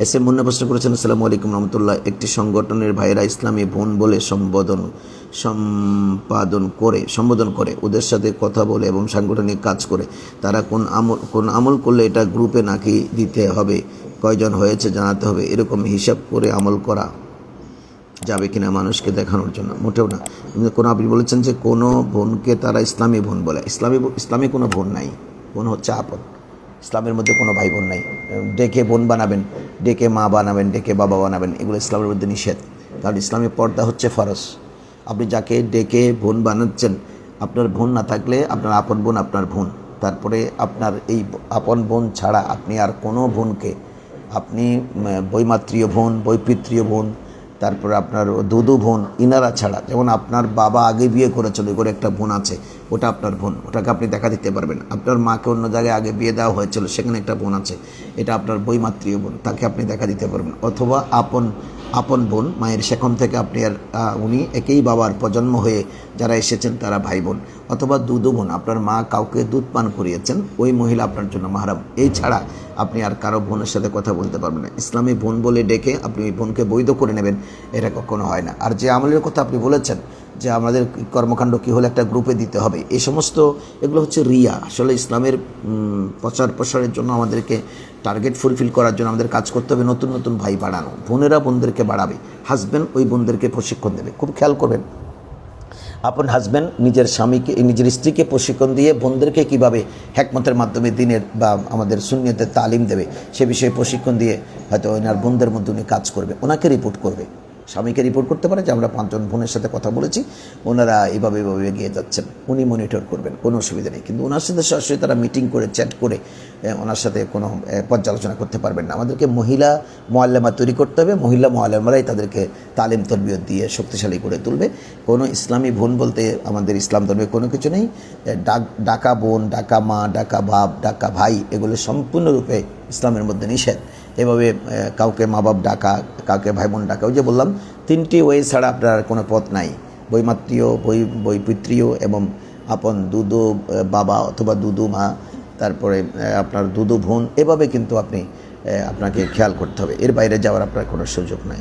S M Munna প্রশ্ন করেছেন, আসসালামু আলাইকুম রহমতুল্লাহ। একটি সংগঠনের ভাইয়েরা ইসলামী বোন বলে সম্বোধন করে ওদের সাথে কথা বলে এবং সাংগঠনিক কাজ করে, তারা কোন আমল করলে এটা গ্রুপে নাকি দিতে হবে, কয়জন হয়েছে জানাতে হবে, এরকম হিসাব করে আমল করা যাবে কিনা মানুষকে দেখানোর জন্য? মোটেও না। আপনি বলেছেন যে কোনো বোনকে তারা ইসলামী বোন বলে। ইসলামী কোনো বোন নাই, বোন হচ্ছে আপন। ইসলামের মধ্যে কোনো ভাই বোন নাই। ডেকে বোন বানাবেন, ডেকে মা বানাবেন, ডেকে বাবা বানাবেন, এগুলো ইসলামের মধ্যে নিষেধ। কারণ ইসলামী পর্দা হচ্ছে ফরজ। আপনি যাকে ডেকে বোন বানাচ্ছেন, আপনার বোন না থাকলে আপনার আপন বোন আপনার বোন। তারপরে আপনার এই আপন বোন ছাড়া আপনি আর কোনো বোনকে, আপনি বৈমাত্রীয় বোন, বৈপিত্রীয় বোন, তারপরে আপনার দুদু বোন, ইনারা ছাড়া, যেমন আপনার বাবা আগে বিয়ে করেছিল, ওই করে একটা বোন আছে, ওটা আপনার বোন, ওটাকে আপনি দেখা দিতে পারবেন। আপনার মাকে অন্য জায়গায় আগে বিয়ে দেওয়া হয়েছিল, সেখানে একটা বোন আছে, এটা আপনার বৈমাত্রীয় বোন, তাকে আপনি দেখা দিতে পারবেন। অথবা আপন বোন, মায়ের সেকম থেকে আপনি আর উনি একই বাবার প্রজন্ম হয়ে যারা এসেছেন তারা ভাই বোন। অথবা দুধু বোন, আপনার মা কাউকে দুধ পান করিয়েছেন, ওই মহিলা আপনার জন্য মাহরাম। এই ছাড়া আপনি আর কারো বোনের সাথে কথা বলতে পারবেন না। ইসলামী বোন বলে ডেকে আপনি ওই বোনকে বৈধ করে নেবেন, এটা কখনো হয় না। আর যে আমলের কথা আপনি বলেছেন যে আমাদের কর্মকাণ্ড কী হলে একটা গ্রুপে দিতে হবে, এই সমস্ত এগুলো হচ্ছে রিয়া। আসলে ইসলামের প্রসারের জন্য আমাদেরকে টার্গেট ফুলফিল করার জন্য আমাদের কাজ করতে হবে নতুন নতুন ভাই বাড়ানো। বোনেরা বোনদেরকে বাড়াবে, হাজব্যান্ড ওই বোনদেরকে প্রশিক্ষণ দেবে। খুব খেয়াল করবেন, আপন হাজব্যান্ড নিজের স্বামীকে, নিজের স্ত্রীকে প্রশিক্ষণ দিয়ে বোনদেরকে কীভাবে হেকমতের মাধ্যমে দিনের বা আমাদের সুন্নিয়তের তালিম দেবে, সে বিষয়ে প্রশিক্ষণ দিয়ে হয়তো ওনার বোনদের মধ্যে উনি কাজ করবে, ওনাকে রিপোর্ট করবে। স্বামীকে রিপোর্ট করতে পারে যে আমরা 5 জন বোনের সাথে কথা বলেছি, ওনারা এভাবে এগিয়ে যাচ্ছেন, উনি মনিটর করবেন, কোনো অসুবিধা নেই। কিন্তু ওনার সাথে সরাসরি তারা মিটিং করে, চ্যাট করে ওনার সাথে কোনো পর্যালোচনা করতে পারবেন না। আমাদেরকে মহিলা মোয়াল্লেমা তৈরি করতে হবে, মহিলা মোয়াল্লেমারাই তাদেরকে তালিম তরবিয়ত দিয়ে শক্তিশালী করে তুলবে। কোনো ইসলামী বোন বলতে আমাদের ইসলাম ধর্মে কোনো কিছু নেই। ডাকা বোন, ডাকা মা, ডাকা বাপ, ডাকা ভাই, এগুলো সম্পূর্ণরূপে ইসলামের মধ্যে নিষেধ। এভাবে কাউকে মা বাপ ডাকা, কাউকে ভাই বোন ডাকা, ওই যে বললাম 3টি ওয়ে ছাড়া আপনার কোনো পথ নাই। বৈমাত্রীয়, বৈপিত্রীয় এবং আপন দুদু বাবা অথবা দুদু মা, তারপরে আপনার দুদু বোন, এভাবে কিন্তু আপনাকে খেয়াল করতে হবে। এর বাইরে যাওয়ার আপনার কোনো সুযোগ নাই।